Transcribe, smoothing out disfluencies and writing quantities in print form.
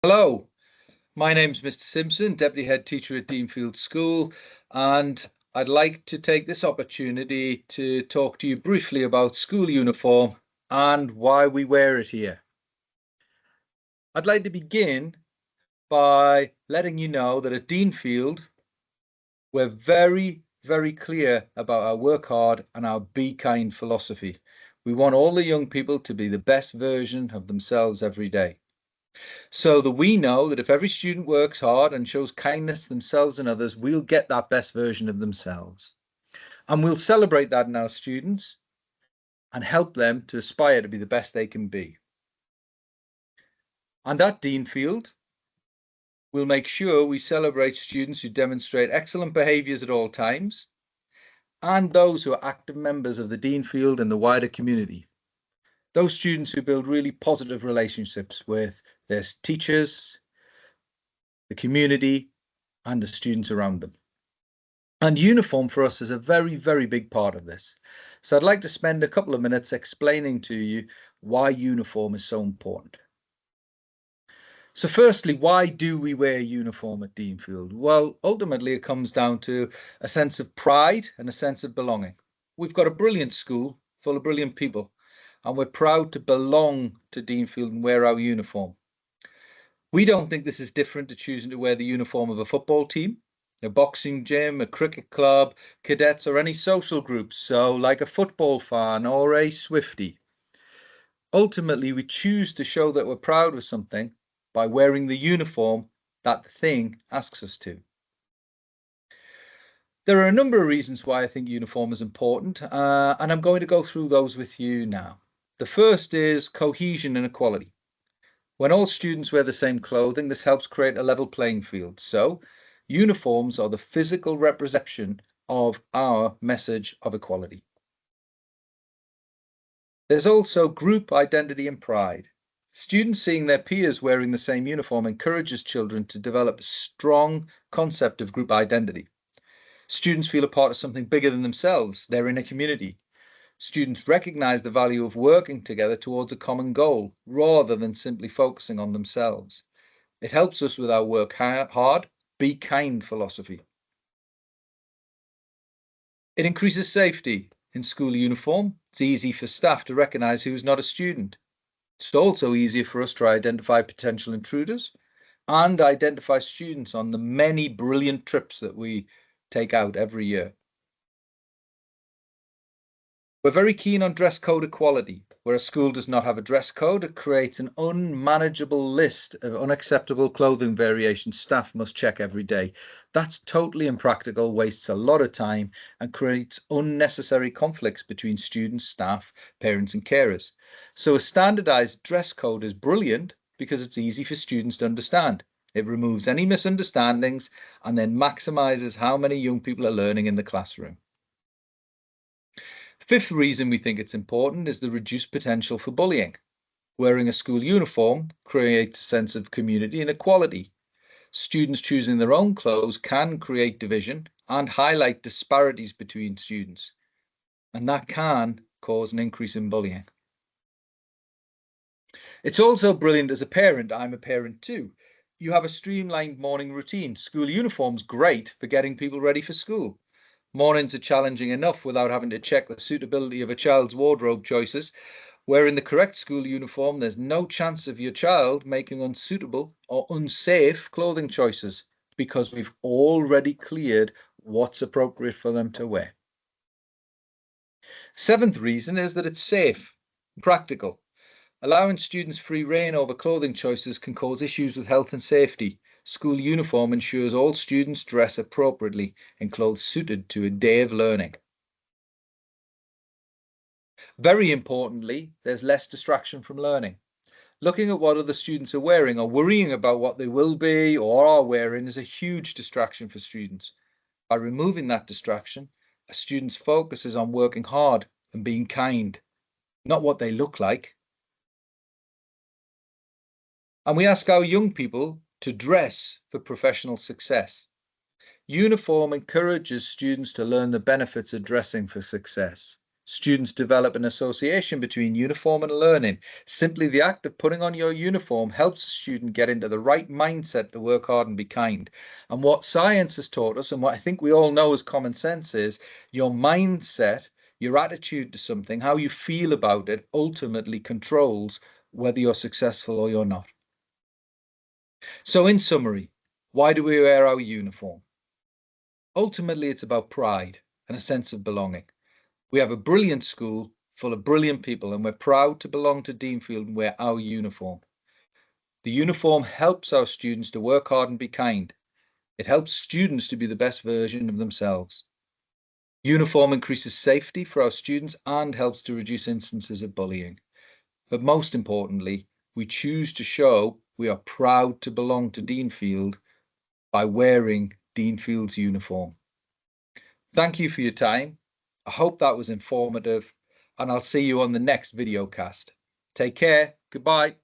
Hello, my name's Mr. Simpson, Deputy Head Teacher at Denefield School, and I'd like to take this opportunity to talk to you briefly about school uniform and why we wear it here. I'd like to begin by letting you know that at Denefield, we're very, very clear about our work hard and our be kind philosophy. We want all the young people to be the best version of themselves every day. So that we know that if every student works hard and shows kindness to themselves and others, we'll get that best version of themselves. And we'll celebrate that in our students and help them to aspire to be the best they can be. And at Denefield, we'll make sure we celebrate students who demonstrate excellent behaviours at all times and those who are active members of the Denefield and the wider community. Those students who build really positive relationships with their teachers, the community, and the students around them. And uniform for us is a very, very big part of this. So I'd like to spend a couple of minutes explaining to you why uniform is so important. So firstly, why do we wear uniform at Denefield? Well, ultimately it comes down to a sense of pride and a sense of belonging. We've got a brilliant school full of brilliant people, and we're proud to belong to Denefield and wear our uniform. We don't think this is different to choosing to wear the uniform of a football team, a boxing gym, a cricket club, cadets, or any social group. So like a football fan or a Swiftie. Ultimately, we choose to show that we're proud of something by wearing the uniform that the thing asks us to. There are a number of reasons why I think uniform is important, and I'm going to go through those with you now. The first is cohesion and equality. When all students wear the same clothing, this helps create a level playing field. So, uniforms are the physical representation of our message of equality. There's also group identity and pride. Students seeing their peers wearing the same uniform encourages children to develop a strong concept of group identity. Students feel a part of something bigger than themselves. They're in a community. Students recognize the value of working together towards a common goal rather than simply focusing on themselves. It helps us with our work hard, be kind philosophy. It increases safety. In school uniform, it's easy for staff to recognize who's not a student. It's also easier for us to identify potential intruders and identify students on the many brilliant trips that we take out every year. We're very keen on dress code equality. Where a school does not have a dress code, it creates an unmanageable list of unacceptable clothing variations staff must check every day. That's totally impractical, wastes a lot of time, and creates unnecessary conflicts between students, staff, parents, and carers. So a standardized dress code is brilliant because it's easy for students to understand. It removes any misunderstandings and then maximizes how many young people are learning in the classroom. Fifth reason we think it's important is the reduced potential for bullying. Wearing a school uniform creates a sense of community and equality. Students choosing their own clothes can create division and highlight disparities between students, and that can cause an increase in bullying. It's also brilliant as a parent. I'm a parent too. You have a streamlined morning routine. School uniform's great for getting people ready for school. Mornings are challenging enough without having to check the suitability of a child's wardrobe choices. Where in the correct school uniform, there's no chance of your child making unsuitable or unsafe clothing choices because we've already cleared what's appropriate for them to wear. Seventh reason is that it's safe and practical. Allowing students free rein over clothing choices can cause issues with health and safety. School uniform ensures all students dress appropriately in clothes suited to a day of learning. Very importantly, there's less distraction from learning. Looking at what other students are wearing or worrying about what they will be or are wearing is a huge distraction for students. By removing that distraction, a student's focus is on working hard and being kind, not what they look like. And we ask our young people to dress for professional success. Uniform encourages students to learn the benefits of dressing for success. Students develop an association between uniform and learning. Simply the act of putting on your uniform helps a student get into the right mindset to work hard and be kind. And what science has taught us, and what I think we all know as common sense, is your mindset, your attitude to something, how you feel about it, ultimately controls whether you're successful or you're not. So in summary, why do we wear our uniform? Ultimately, it's about pride and a sense of belonging. We have a brilliant school full of brilliant people, and we're proud to belong to Denefield and wear our uniform. The uniform helps our students to work hard and be kind. It helps students to be the best version of themselves. Uniform increases safety for our students and helps to reduce instances of bullying. But most importantly, we choose to show we are proud to belong to Denefield by wearing Denefield's uniform. Thank you for your time. I hope that was informative, and I'll see you on the next videocast. Take care. Goodbye.